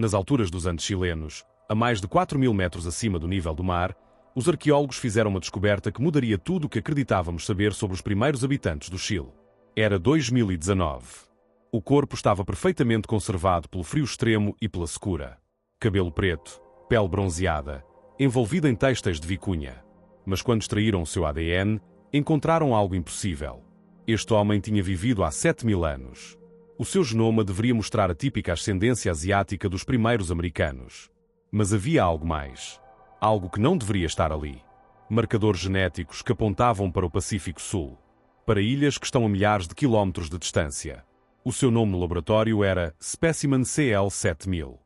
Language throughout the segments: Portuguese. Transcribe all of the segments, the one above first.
Nas alturas dos Andes chilenos, a mais de 4.000 metros acima do nível do mar, os arqueólogos fizeram uma descoberta que mudaria tudo o que acreditávamos saber sobre os primeiros habitantes do Chile. Era 2019. O corpo estava perfeitamente conservado pelo frio extremo e pela secura. Cabelo preto, pele bronzeada, envolvida em têxteis de vicunha. Mas quando extraíram o seu ADN, encontraram algo impossível. Este homem tinha vivido há 7.000 anos. O seu genoma deveria mostrar a típica ascendência asiática dos primeiros americanos. Mas havia algo mais. Algo que não deveria estar ali. Marcadores genéticos que apontavam para o Pacífico Sul. Para ilhas que estão a milhares de quilómetros de distância. O seu nome no laboratório era Specimen CL7000.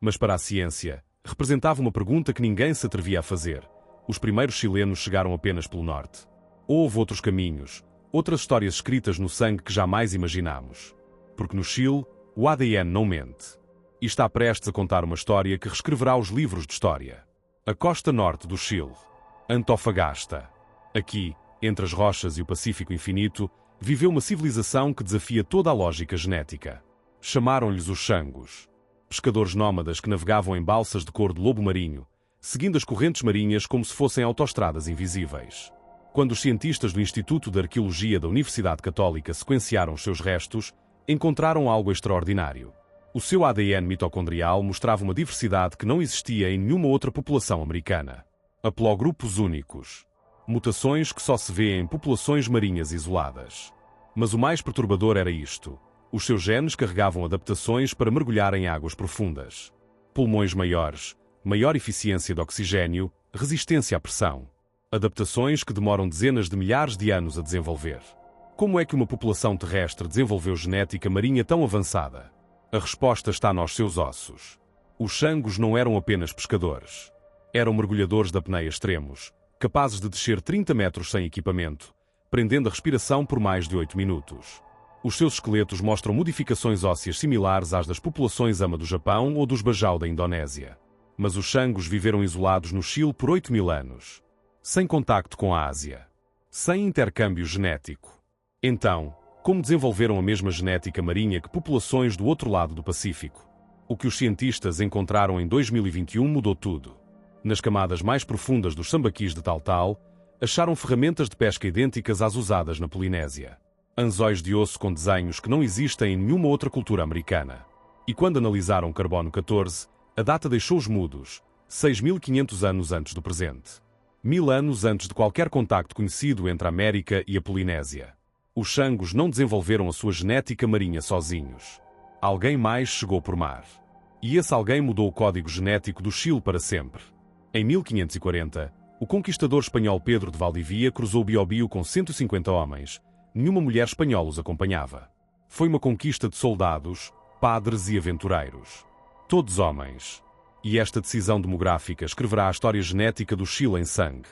Mas para a ciência, representava uma pergunta que ninguém se atrevia a fazer. Os primeiros chilenos chegaram apenas pelo norte. Houve outros caminhos, outras histórias escritas no sangue que jamais imaginámos. Porque no Chile, o ADN não mente. E está prestes a contar uma história que reescreverá os livros de história. A costa norte do Chile. Antofagasta. Aqui, entre as rochas e o Pacífico infinito, viveu uma civilização que desafia toda a lógica genética. Chamaram-lhes os Xangos. Pescadores nómadas que navegavam em balsas de cor de lobo marinho, seguindo as correntes marinhas como se fossem autoestradas invisíveis. Quando os cientistas do Instituto de Arqueologia da Universidade Católica sequenciaram os seus restos, encontraram algo extraordinário. O seu ADN mitocondrial mostrava uma diversidade que não existia em nenhuma outra população americana. Haplogrupos únicos. Mutações que só se vê em populações marinhas isoladas. Mas o mais perturbador era isto. Os seus genes carregavam adaptações para mergulhar em águas profundas. Pulmões maiores, maior eficiência de oxigênio, resistência à pressão. Adaptações que demoram dezenas de milhares de anos a desenvolver. Como é que uma população terrestre desenvolveu genética marinha tão avançada? A resposta está nos seus ossos. Os Xangos não eram apenas pescadores. Eram mergulhadores de apneia extremos, capazes de descer 30 metros sem equipamento, prendendo a respiração por mais de 8 minutos. Os seus esqueletos mostram modificações ósseas similares às das populações Ama do Japão ou dos Bajau da Indonésia. Mas os Xangos viveram isolados no Chile por 8.000 anos. Sem contacto com a Ásia. Sem intercâmbio genético. Então, como desenvolveram a mesma genética marinha que populações do outro lado do Pacífico? O que os cientistas encontraram em 2021 mudou tudo. Nas camadas mais profundas dos sambaquis de Tal-Tal, acharam ferramentas de pesca idênticas às usadas na Polinésia. Anzóis de osso com desenhos que não existem em nenhuma outra cultura americana. E quando analisaram carbono 14, a data deixou-os mudos, 6.500 anos antes do presente. 1000 anos antes de qualquer contacto conhecido entre a América e a Polinésia. Os Xangos não desenvolveram a sua genética marinha sozinhos. Alguém mais chegou por mar. E esse alguém mudou o código genético do Chile para sempre. Em 1540, o conquistador espanhol Pedro de Valdivia cruzou o Biobío com 150 homens. Nenhuma mulher espanhola os acompanhava. Foi uma conquista de soldados, padres e aventureiros. Todos homens. E esta decisão demográfica escreverá a história genética do Chile em sangue.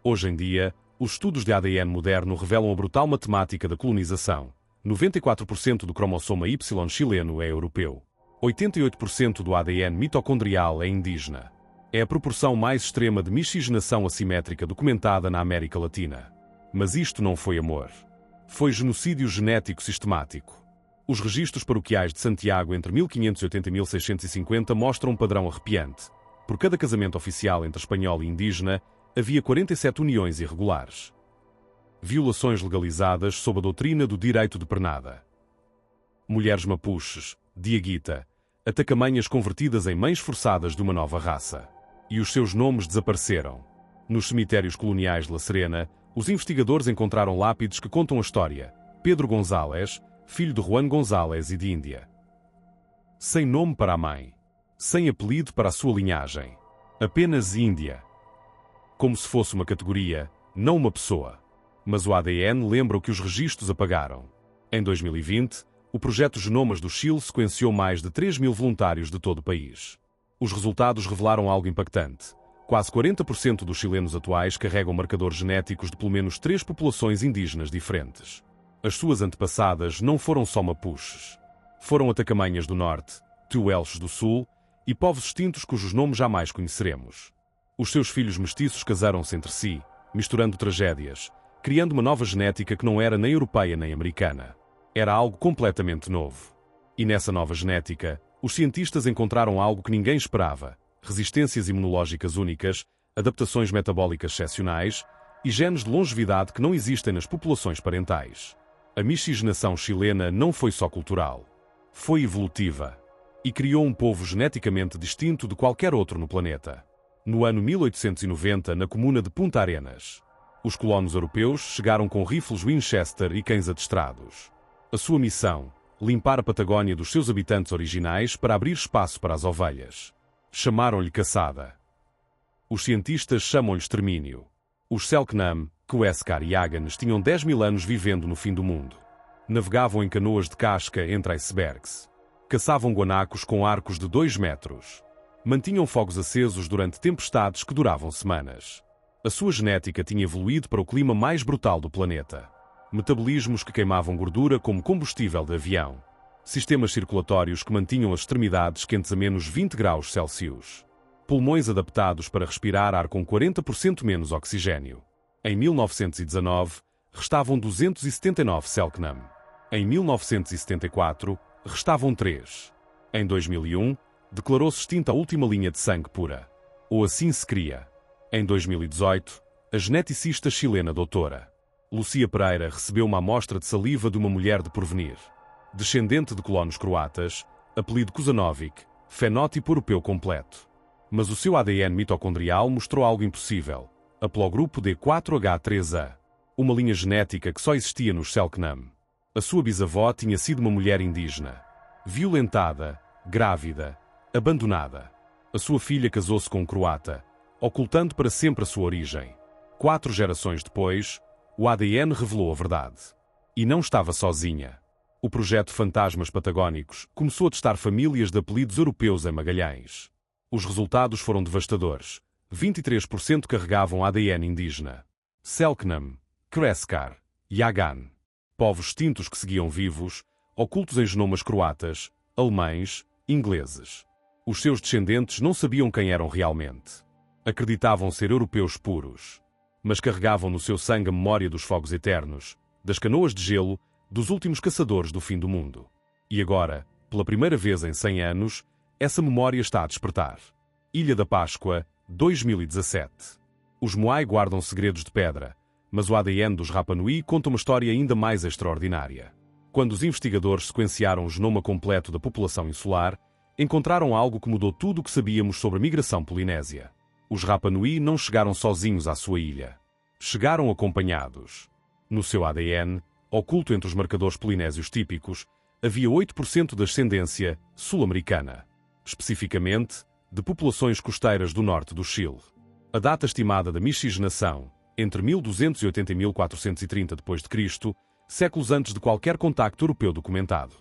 Hoje em dia, os estudos de ADN moderno revelam a brutal matemática da colonização. 94% do cromossoma Y chileno é europeu. 88% do ADN mitocondrial é indígena. É a proporção mais extrema de miscigenação assimétrica documentada na América Latina. Mas isto não foi amor. Foi genocídio genético sistemático. Os registros paroquiais de Santiago entre 1580 e 1650 mostram um padrão arrepiante. Por cada casamento oficial entre espanhol e indígena, havia 47 uniões irregulares. Violações legalizadas sob a doutrina do direito de pernada. Mulheres mapuches, diaguita, atacamanhas convertidas em mães forçadas de uma nova raça. E os seus nomes desapareceram. Nos cemitérios coloniais de La Serena, os investigadores encontraram lápides que contam a história. Pedro González, filho de Juan González e de Índia. Sem nome para a mãe. Sem apelido para a sua linhagem. Apenas Índia. Como se fosse uma categoria, não uma pessoa. Mas o ADN lembra o que os registros apagaram. Em 2020, o projeto Genomas do Chile sequenciou mais de 3.000 voluntários de todo o país. Os resultados revelaram algo impactante. Quase 40% dos chilenos atuais carregam marcadores genéticos de pelo menos 3 populações indígenas diferentes. As suas antepassadas não foram só mapuches. Foram atacamanhas do norte, tehuelches do sul e povos extintos cujos nomes jamais conheceremos. Os seus filhos mestiços casaram-se entre si, misturando tragédias, criando uma nova genética que não era nem europeia nem americana. Era algo completamente novo. E nessa nova genética, Os cientistas encontraram algo que ninguém esperava: resistências imunológicas únicas, adaptações metabólicas excepcionais e genes de longevidade que não existem nas populações parentais. A miscigenação chilena não foi só cultural. Foi evolutiva. E criou um povo geneticamente distinto de qualquer outro no planeta. No ano 1890, na comuna de Punta Arenas, os colonos europeus chegaram com rifles Winchester e cães adestrados. A sua missão: limpar a Patagónia dos seus habitantes originais para abrir espaço para as ovelhas. Chamaram-lhe caçada. Os cientistas chamam-lhe extermínio. Os Selknam, Quaescar e Aganes tinham 10.000 anos vivendo no fim do mundo. Navegavam em canoas de casca entre icebergs. Caçavam guanacos com arcos de 2 metros. Mantinham fogos acesos durante tempestades que duravam semanas. A sua genética tinha evoluído para o clima mais brutal do planeta. Metabolismos que queimavam gordura como combustível de avião. Sistemas circulatórios que mantinham as extremidades quentes a menos 20 graus Celsius. Pulmões adaptados para respirar ar com 40% menos oxigênio. Em 1919, restavam 279 Selknam. Em 1974, restavam 3. Em 2001, declarou-se extinta a última linha de sangue pura. Ou assim se cria. Em 2018, a geneticista chilena doutora Lucia Pereira recebeu uma amostra de saliva de uma mulher de porvenir. Descendente de colonos croatas, apelido Kozanovic, fenótipo europeu completo. Mas o seu ADN mitocondrial mostrou algo impossível: a haplogrupo D4H3A, uma linha genética que só existia nos Selknam. A sua bisavó tinha sido uma mulher indígena, violentada, grávida, abandonada. A sua filha casou-se com um croata, ocultando para sempre a sua origem. 4 gerações depois, o ADN revelou a verdade. E não estava sozinha. O projeto Fantasmas Patagónicos começou a testar famílias de apelidos europeus em Magalhães. Os resultados foram devastadores. 23% carregavam ADN indígena. Selknam, Quaescar e Agan. Povos extintos que seguiam vivos, ocultos em genomas croatas, alemães, ingleses. Os seus descendentes não sabiam quem eram realmente. Acreditavam ser europeus puros. Mas carregavam no seu sangue a memória dos fogos eternos, das canoas de gelo, dos últimos caçadores do fim do mundo. E agora, pela primeira vez em 100 anos, essa memória está a despertar. Ilha da Páscoa, 2017. Os Moai guardam segredos de pedra, mas o ADN dos Rapa Nui conta uma história ainda mais extraordinária. Quando os investigadores sequenciaram o genoma completo da população insular, encontraram algo que mudou tudo o que sabíamos sobre a migração polinésia. Os Rapa Nui não chegaram sozinhos à sua ilha. Chegaram acompanhados. No seu ADN, oculto entre os marcadores polinésios típicos, havia 8% de ascendência sul-americana. Especificamente, de populações costeiras do norte do Chile. A data estimada da miscigenação, entre 1280 e 1430 d.C., séculos antes de qualquer contacto europeu documentado.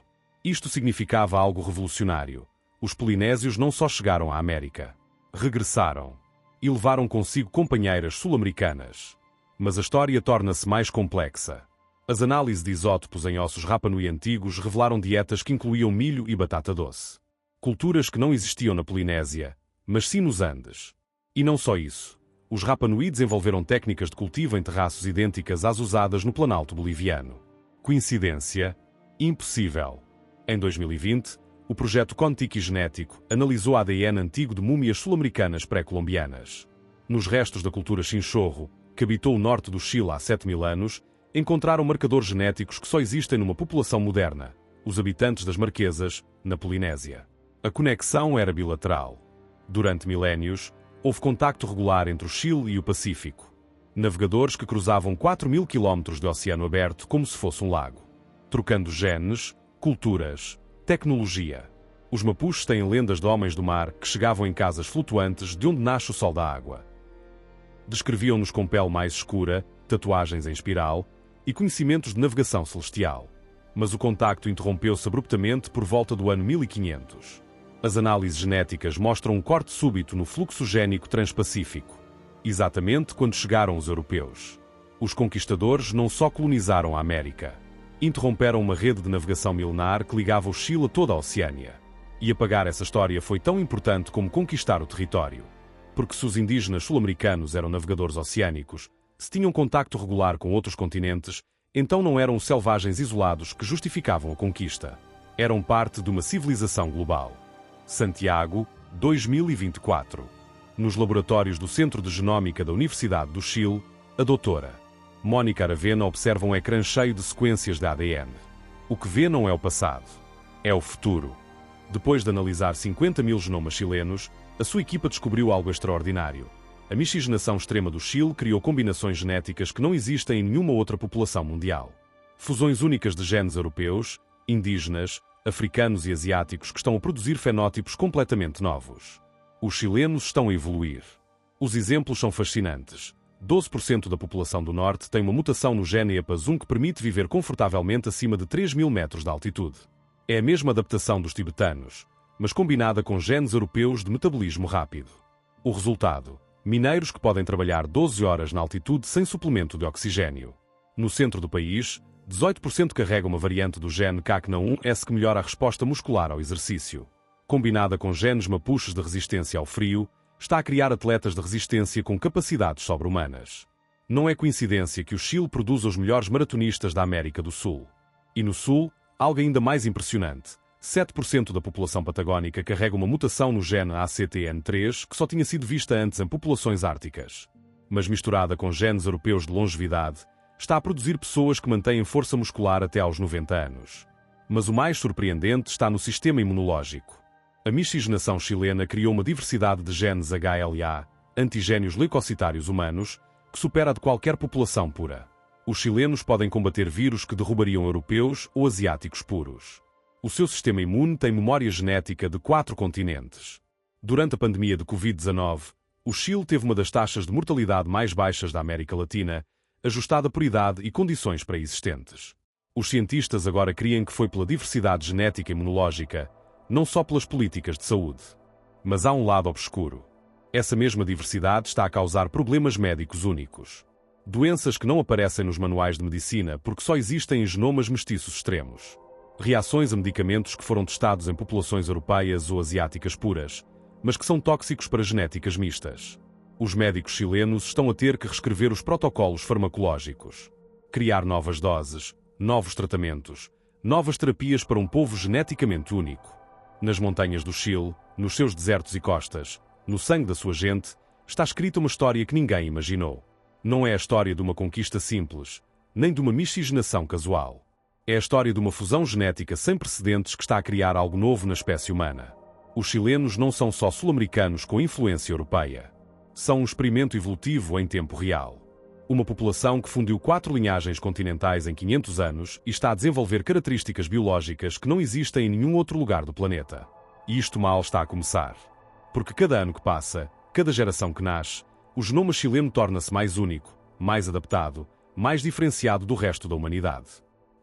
Isto significava algo revolucionário. Os polinésios não só chegaram à América. Regressaram. E levaram consigo companheiras sul-americanas. Mas a história torna-se mais complexa. As análises de isótopos em ossos Rapa Nui antigos revelaram dietas que incluíam milho e batata doce. Culturas que não existiam na Polinésia, mas sim nos Andes. E não só isso. Os Rapa Nui desenvolveram técnicas de cultivo em terraços idênticas às usadas no Planalto boliviano. Coincidência? Impossível. Em 2020, o projeto Contiki Genético analisou ADN antigo de múmias sul-americanas pré-colombianas. Nos restos da cultura chinchorro, que habitou o norte do Chile há 7.000 anos, encontraram marcadores genéticos que só existem numa população moderna, os habitantes das Marquesas, na Polinésia. A conexão era bilateral. Durante milénios, houve contacto regular entre o Chile e o Pacífico. Navegadores que cruzavam 4.000 quilómetros de oceano aberto como se fosse um lago. Trocando genes, culturas, tecnologia. Os Mapuches têm lendas de homens do mar que chegavam em casas flutuantes de onde nasce o sol da água. Descreviam-nos com pele mais escura, tatuagens em espiral e conhecimentos de navegação celestial. Mas o contacto interrompeu-se abruptamente por volta do ano 1500. As análises genéticas mostram um corte súbito no fluxo génico transpacífico. Exatamente quando chegaram os europeus. Os conquistadores não só colonizaram a América. Interromperam uma rede de navegação milenar que ligava o Chile a toda a Oceânia. E apagar essa história foi tão importante como conquistar o território. Porque se os indígenas sul-americanos eram navegadores oceânicos, se tinham contacto regular com outros continentes, então não eram os selvagens isolados que justificavam a conquista. Eram parte de uma civilização global. Santiago, 2024. Nos laboratórios do Centro de Genómica da Universidade do Chile, a doutora Mónica Aravena observa um ecrã cheio de sequências de ADN. O que vê não é o passado, é o futuro. Depois de analisar 50 mil genomas chilenos, a sua equipa descobriu algo extraordinário. A miscigenação extrema do Chile criou combinações genéticas que não existem em nenhuma outra população mundial. Fusões únicas de genes europeus, indígenas, africanos e asiáticos que estão a produzir fenótipos completamente novos. Os chilenos estão a evoluir. Os exemplos são fascinantes. 12% da população do norte tem uma mutação no gene EPAS1 que permite viver confortavelmente acima de 3.000 metros de altitude. É a mesma adaptação dos tibetanos, mas combinada com genes europeus de metabolismo rápido. O resultado: mineiros que podem trabalhar 12 horas na altitude sem suplemento de oxigênio. No centro do país, 18% carrega uma variante do gene CACNA1S que melhora a resposta muscular ao exercício. Combinada com genes mapuches de resistência ao frio, está a criar atletas de resistência com capacidades sobre-humanas. Não é coincidência que o Chile produza os melhores maratonistas da América do Sul. E no Sul, algo ainda mais impressionante: 7% da população patagónica carrega uma mutação no gene ACTN3 que só tinha sido vista antes em populações árticas. Mas misturada com genes europeus de longevidade, está a produzir pessoas que mantêm força muscular até aos 90 anos. Mas o mais surpreendente está no sistema imunológico. A miscigenação chilena criou uma diversidade de genes HLA, antigénios leucocitários humanos, que supera a de qualquer população pura. Os chilenos podem combater vírus que derrubariam europeus ou asiáticos puros. O seu sistema imune tem memória genética de 4 continentes. Durante a pandemia de Covid-19, o Chile teve uma das taxas de mortalidade mais baixas da América Latina, ajustada por idade e condições pré-existentes. Os cientistas agora creem que foi pela diversidade genética e imunológica, não só pelas políticas de saúde. Mas há um lado obscuro. Essa mesma diversidade está a causar problemas médicos únicos. Doenças que não aparecem nos manuais de medicina porque só existem em genomas mestiços extremos. Reações a medicamentos que foram testados em populações europeias ou asiáticas puras, mas que são tóxicos para genéticas mistas. Os médicos chilenos estão a ter que reescrever os protocolos farmacológicos, criar novas doses, novos tratamentos, novas terapias para um povo geneticamente único. Nas montanhas do Chile, nos seus desertos e costas, no sangue da sua gente, está escrita uma história que ninguém imaginou. Não é a história de uma conquista simples, nem de uma miscigenação casual. É a história de uma fusão genética sem precedentes que está a criar algo novo na espécie humana. Os chilenos não são só sul-americanos com influência europeia. São um experimento evolutivo em tempo real. Uma população que fundiu 4 linhagens continentais em 500 anos e está a desenvolver características biológicas que não existem em nenhum outro lugar do planeta. E isto mal está a começar. Porque cada ano que passa, cada geração que nasce, o genoma chileno torna-se mais único, mais adaptado, mais diferenciado do resto da humanidade.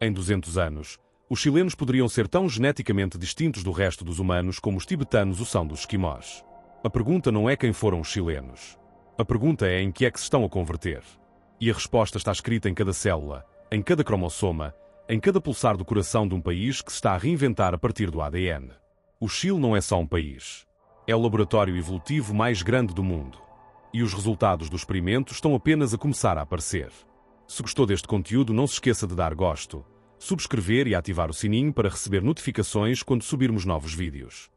Em 200 anos, os chilenos poderiam ser tão geneticamente distintos do resto dos humanos como os tibetanos o são dos esquimós. A pergunta não é quem foram os chilenos. A pergunta é em que é que se estão a converter. E a resposta está escrita em cada célula, em cada cromossoma, em cada pulsar do coração de um país que se está a reinventar a partir do ADN. O Chile não é só um país. É o laboratório evolutivo mais grande do mundo. E os resultados do experimento estão apenas a começar a aparecer. Se gostou deste conteúdo, não se esqueça de dar gosto, subscrever e ativar o sininho para receber notificações quando subirmos novos vídeos.